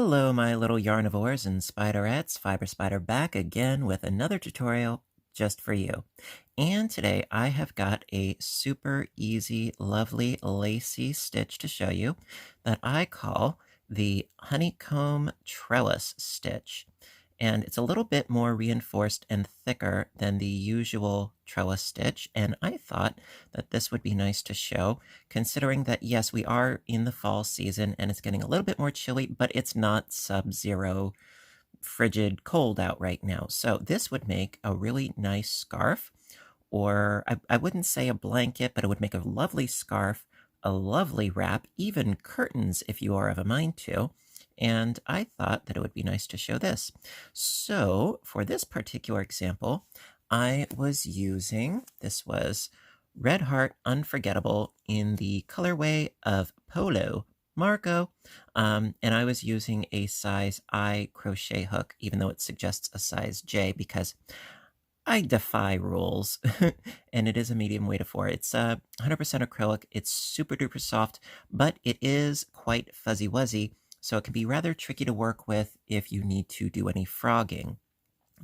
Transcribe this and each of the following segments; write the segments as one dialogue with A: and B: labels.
A: Hello, my little yarnivores and spiderettes. Fiber Spider back again with another tutorial just for you. And today I have got a super easy, lovely, lacy stitch to show you that I call the Honeycomb Trellis stitch. And it's a little bit more reinforced and thicker than the usual trellis stitch, and I thought that this would be nice to show, considering that, yes, we are in the fall season and it's getting a little bit more chilly, but it's not sub-zero frigid cold out right now. So this would make a really nice scarf, or I wouldn't say a blanket, but it would make a lovely scarf, a lovely wrap, even curtains if you are of a mind to. And I thought that it would be nice to show this. So for this particular example, I was using, this was Red Heart Unforgettable in the colorway of Polo Marco, and I was using a size I crochet hook, even though it suggests a size J, because I defy rules, and it is a medium weight of 4. It's 100% acrylic. It's super duper soft, but it is quite fuzzy wuzzy, so it can be rather tricky to work with if you need to do any frogging.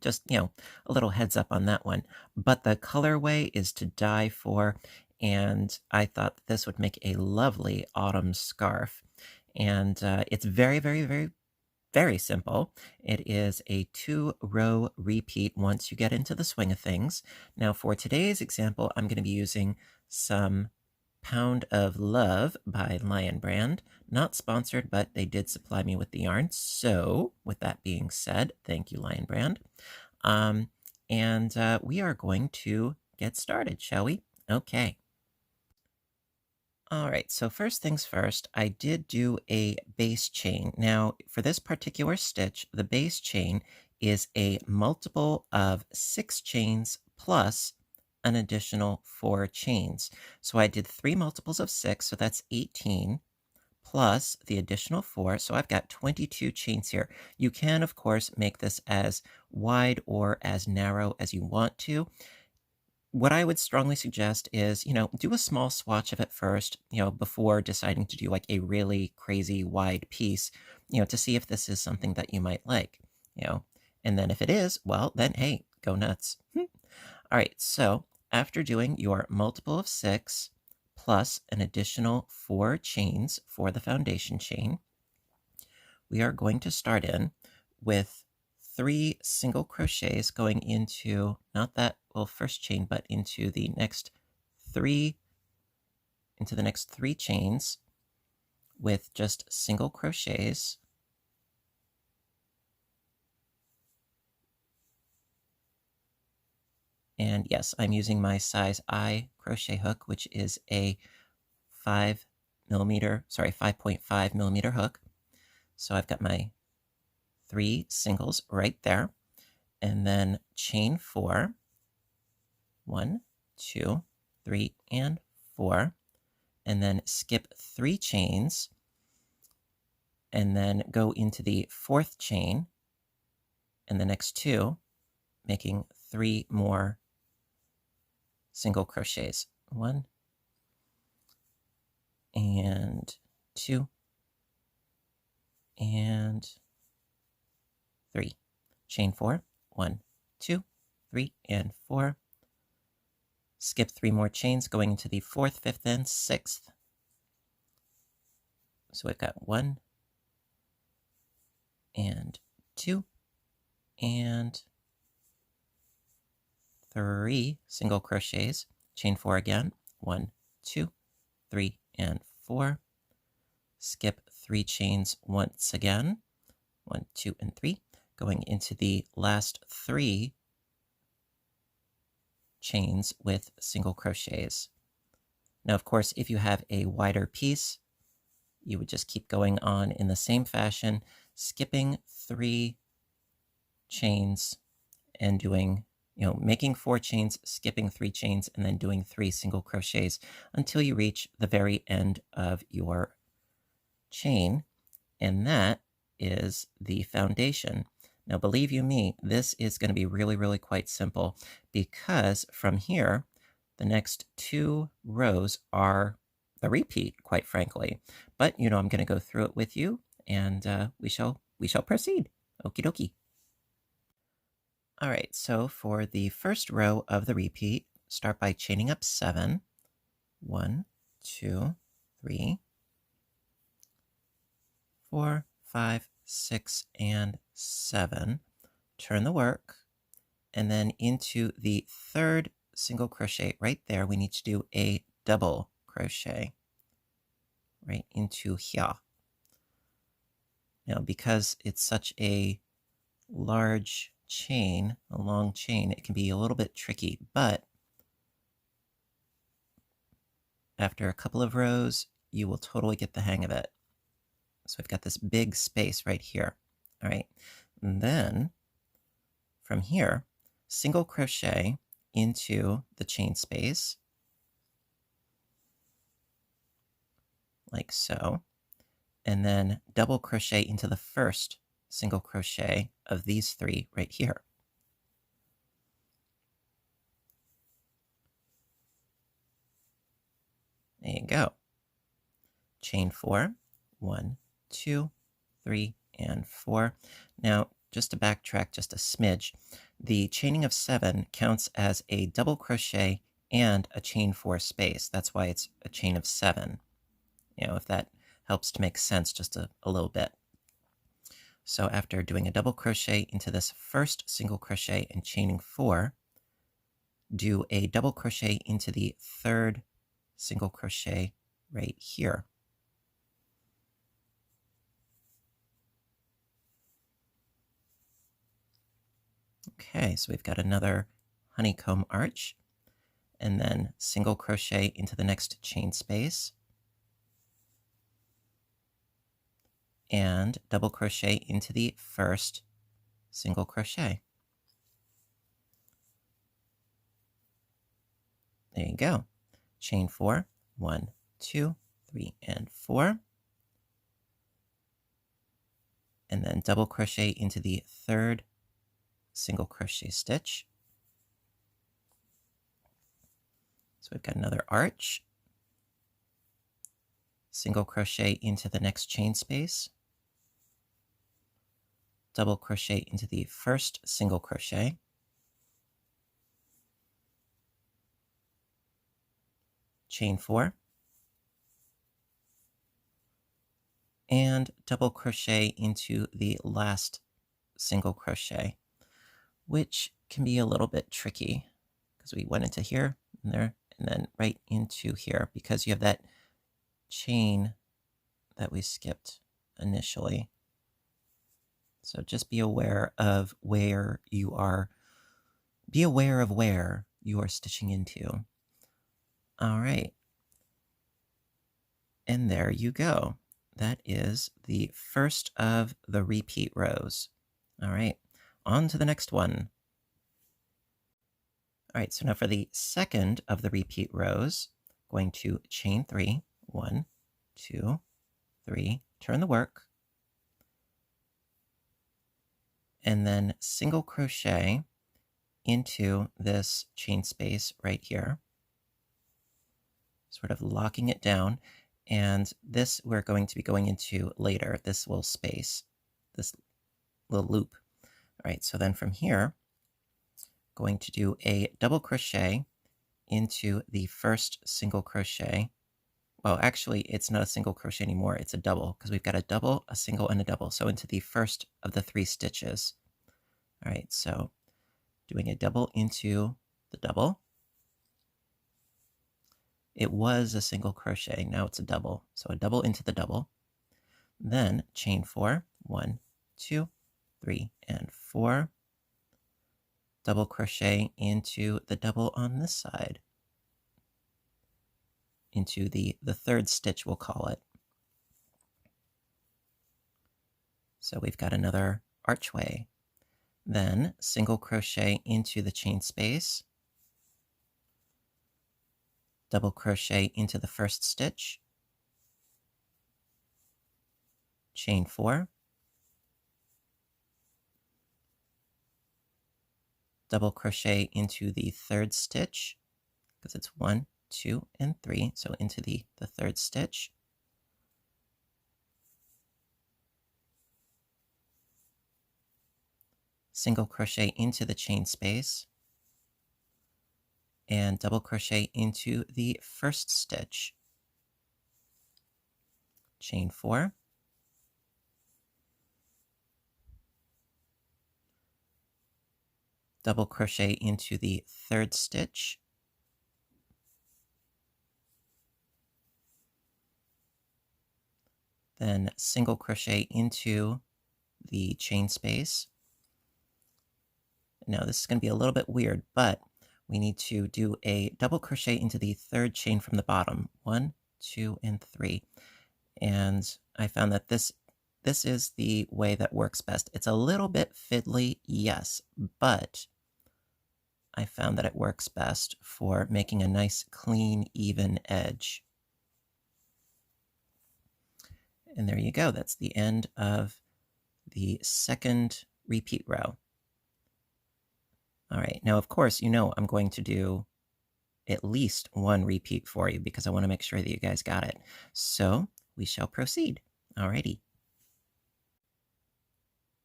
A: Just, a little heads up on that one. But the colorway is to die for, and I thought that this would make a lovely autumn scarf. And it's very, very, very, very simple. It is a 2-row repeat once you get into the swing of things. Now for today's example, I'm going to be using some Pound of Love by Lion Brand. Not sponsored, but they did supply me with the yarn. So with that being said, thank you, Lion Brand. We are going to get started, shall we? Okay. All right, so first things first, I did do a base chain. Now, for this particular stitch, the base chain is a multiple of 6 chains plus an additional 4 chains. So I did 3 multiples of 6, so that's 18, plus the additional 4, so I've got 22 chains here. You can, of course, make this as wide or as narrow as you want to. What I would strongly suggest is, do a small swatch of it first, before deciding to do like a really crazy wide piece, to see if this is something that you might like, and then if it is, well, then hey, go nuts. All right, so after doing your multiple of 6 plus an additional 4 chains for the foundation chain, we are going to start in with 3 single crochets going into, not that, well, first chain, but into the next 3 chains with just single crochets. And yes, I'm using my size I crochet hook, which is a 5.5 millimeter hook. So I've got my 3 singles right there, and then chain 4, 1, 2, 3, and 4, and then skip 3 chains, and then go into the 4th chain, and the next 2, making 3 more single crochets. 1 and 2 and 3. Chain 4, 1, 2, 3, and 4. Skip 3 more chains going into the 4th, 5th, and 6th. So I've got 1 and 2 and 3 single crochets. Chain 4 again. 1, 2, 3, and 4. Skip 3 chains once again. 1, 2, and 3. Going into the last 3 chains with single crochets. Now, of course, if you have a wider piece, you would just keep going on in the same fashion, skipping 3 chains and doing, making 4 chains, skipping 3 chains, and then doing 3 single crochets until you reach the very end of your chain. And that is the foundation. Now, believe you me, this is going to be really, really quite simple, because from here, the next 2 rows are the repeat, quite frankly. But, I'm going to go through it with you, and we shall we shall proceed. Okie dokie. All right, so for the first row of the repeat, start by chaining up 7. 1, 2, 3, 4, 5, 6, and 7. Turn the work, and then into the third single crochet right there, we need to do a double crochet right into here. Now, because it's such a large chain, a long chain, it can be a little bit tricky, but after a couple of rows, you will totally get the hang of it. So I've got this big space right here. All right, and then from here, single crochet into the chain space, like so, and then double crochet into the first single crochet of these 3 right here. There you go. Chain 4, 1, 2, 3, and 4. Now, just to backtrack just a smidge, the chaining of 7 counts as a double crochet and a chain 4 space. That's why it's a chain of 7. You know, if that helps to make sense just a little bit. So after doing a double crochet into this first single crochet and chaining 4, do a double crochet into the third single crochet right here. Okay, so we've got another honeycomb arch, and then single crochet into the next chain space, and double crochet into the first single crochet. There you go. Chain 4, 1, 2, 3, and 4. And then double crochet into the third single crochet stitch. So we've got another arch. Single crochet into the next chain space. Double crochet into the first single crochet. Chain 4. And double crochet into the last single crochet, which can be a little bit tricky because we went into here and there and then right into here because you have that chain that we skipped initially. So just be aware of where you are. Be aware of where you are stitching into. All right. And there you go. That is the first of the repeat rows. All right, on to the next one. All right, so now for the second of the repeat rows, going to chain 3, 1, 2, 3, turn the work, and then single crochet into this chain space right here, sort of locking it down. And this we're going to be going into later, this little space, this little loop. All right, so then from here, going to do a double crochet into the first single crochet. Well, actually, it's not a single crochet anymore. It's a double because we've got a double, a single, and a double. So into the first of the 3 stitches. All right, so doing a double into the double. It was a single crochet. Now it's a double. So a double into the double. Then chain 4, 1, 2, 3, and 4. Double crochet into the double on this side. Into the third stitch, we'll call it. So we've got another archway. Then single crochet into the chain space. Double crochet into the first stitch. Chain 4. Double crochet into the third stitch, because it's 1, 2, and 3, so into the third stitch. single crochet into the chain space, and double crochet into the first stitch, chain 4, double crochet into the third stitch, then single crochet into the chain space. Now this is going to be a little bit weird, but we need to do a double crochet into the third chain from the bottom. 1, 2, and 3. And I found that this is the way that works best. It's a little bit fiddly, yes, but I found that it works best for making a nice, clean, even edge. And there you go. That's the end of the second repeat row. All right, now of course, you know I'm going to do at least one repeat for you because I want to make sure that you guys got it. So we shall proceed. All righty.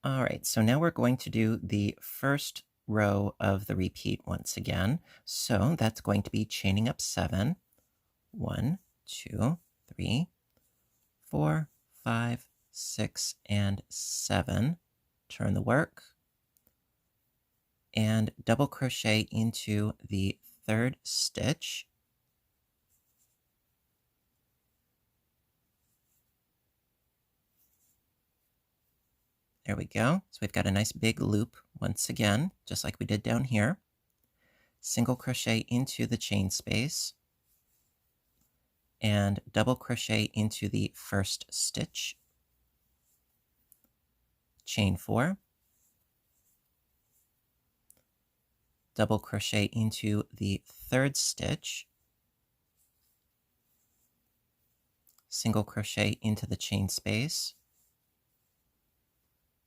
A: All right, so now we're going to do the first row of the repeat once again. So that's going to be chaining up 7. 1, 2, 3, 4, 5, 6, and 7. Turn the work. And double crochet into the third stitch. There we go. So we've got a nice big loop once again, just like we did down here. Single crochet into the chain space and double crochet into the first stitch. Chain 4. Double crochet into the third stitch. Single crochet into the chain space.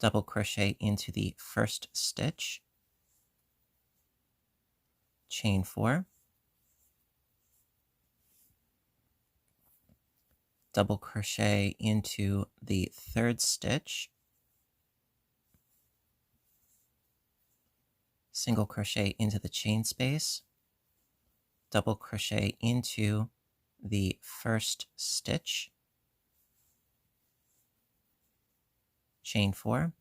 A: Double crochet into the first stitch. Chain 4. Double crochet into the third stitch. Single crochet into the chain space. Double crochet into the first stitch. Chain 4.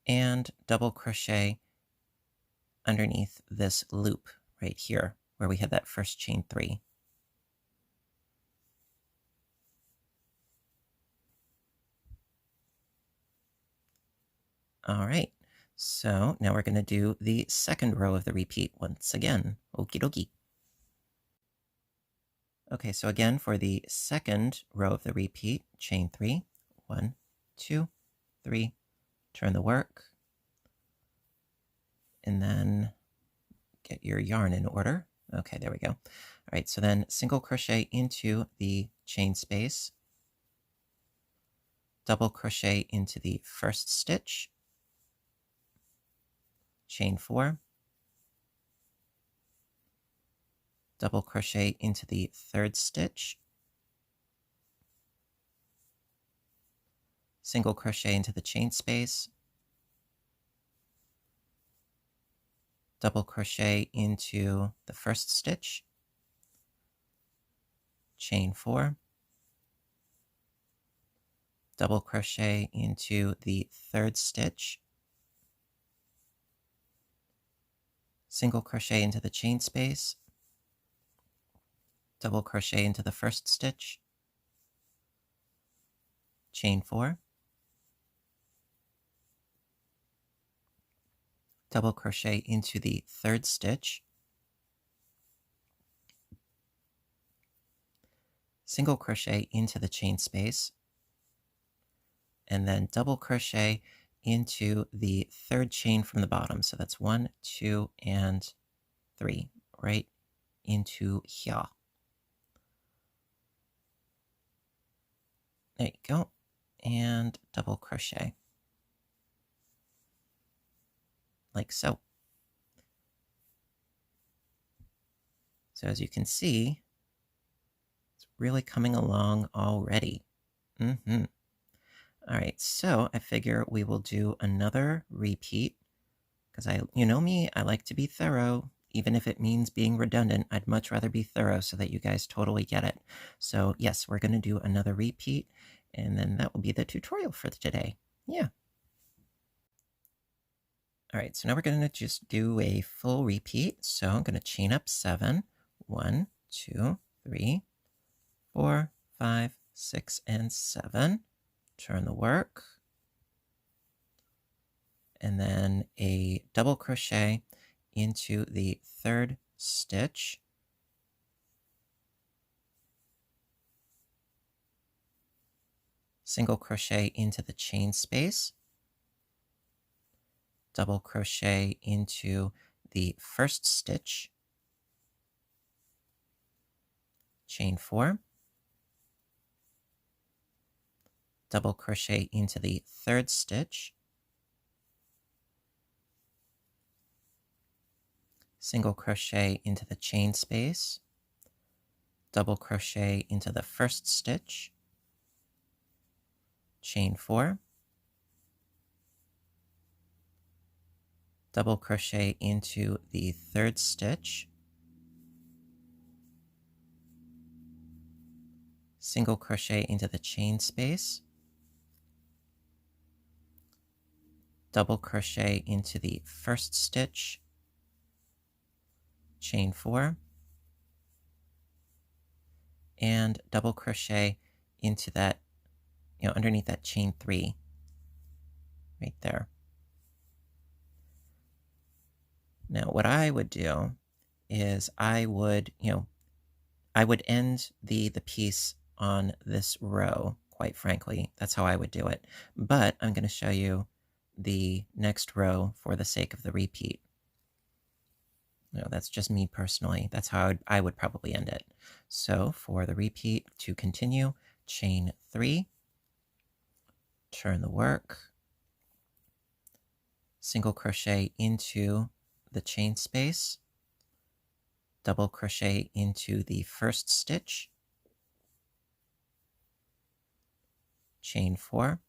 A: And double crochet underneath this loop right here where we had that first chain 3. All right, so now we're going to do the second row of the repeat once again. Okie dokie. Okay, so again for the second row of the repeat, chain 3. 1, 2, 3. Turn the work. And then get your yarn in order. Okay, there we go. All right, so then single crochet into the chain space. Double crochet into the first stitch. Chain 4. Double crochet into the third stitch. Single crochet into the chain space. Double crochet into the first stitch. Chain 4. Double crochet into the third stitch. Single crochet into the chain space. Double crochet into the first stitch. Chain 4. Double crochet into the third stitch. Single crochet into the chain space. And then double crochet into the third chain from the bottom. So that's 1, 2, and 3, right into here. There you go. And double crochet. Like so. So as you can see, it's really coming along already. All right, so I figure we will do another repeat because you know me, I like to be thorough. Even if it means being redundant, I'd much rather be thorough so that you guys totally get it. So yes, we're going to do another repeat, and then that will be the tutorial for today. Yeah. All right, so now we're going to just do a full repeat. So I'm going to chain up 7. 1, 2, 3, 4, 5, 6, and 7. Turn the work. And then a double crochet into the 3rd stitch. Single crochet into the chain space. Double crochet into the 1st stitch. Chain 4. Double crochet into the 3rd stitch. Single crochet into the chain space. Double crochet into the 1st stitch. Chain 4. Double crochet into the 3rd stitch. Single crochet into the chain space. Double crochet into the 1st stitch. Chain 4. And double crochet into that, underneath that chain 3 right there. Now what I would do is I would end the piece on this row, quite frankly. That's how I would do it. But I'm going to show you the next row for the sake of the repeat. No, that's just me personally. That's how I would probably end it. So for the repeat to continue, chain 3, turn the work, single crochet into the chain space, double crochet into the 1st stitch, chain 4,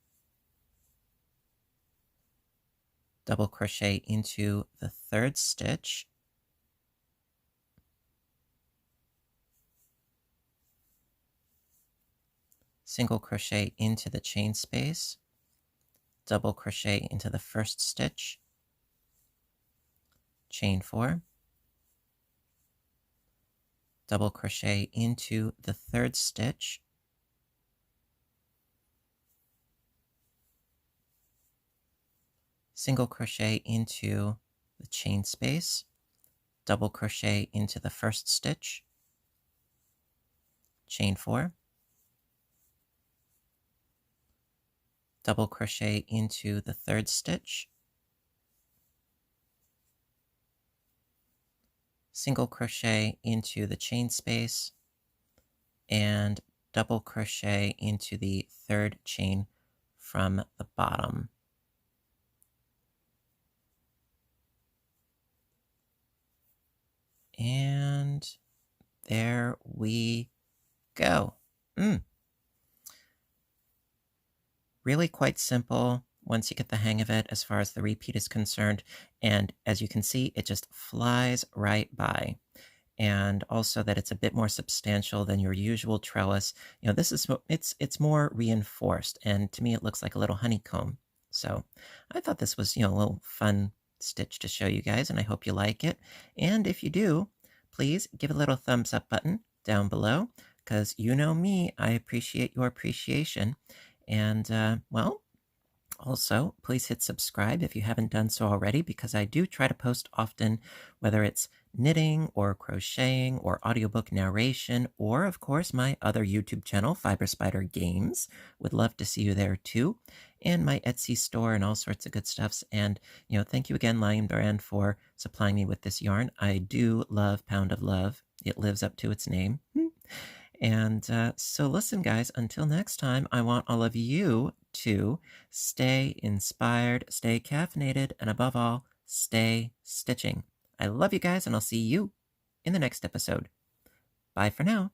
A: double crochet into the 3rd stitch, single crochet into the chain space, double crochet into the 1st stitch, chain 4, double crochet into the 3rd stitch, single crochet into the chain space, double crochet into the 1st stitch, chain 4, double crochet into the 3rd stitch, single crochet into the chain space, and double crochet into the 3rd chain from the bottom. And there we go. Really quite simple once you get the hang of it as far as the repeat is concerned. And as you can see, it just flies right by. And also that it's a bit more substantial than your usual trellis. This is it's more reinforced, and to me it looks like a little honeycomb. So I thought this was a little fun stitch to show you guys, and I hope you like it. And if you do, please give a little thumbs up button down below, because you know me, I appreciate your appreciation. And well, also, please hit subscribe if you haven't done so already, because I do try to post often, whether it's knitting or crocheting or audiobook narration, or of course my other YouTube channel, Fiber Spider Games. Would love to see you there too. And my Etsy store and all sorts of good stuffs. And, thank you again, Lion Brand, for supplying me with this yarn. I do love Pound of Love. It lives up to its name. And so listen, guys, until next time, I want all of you to stay inspired, stay caffeinated, and above all, stay stitching. I love you guys, and I'll see you in the next episode. Bye for now.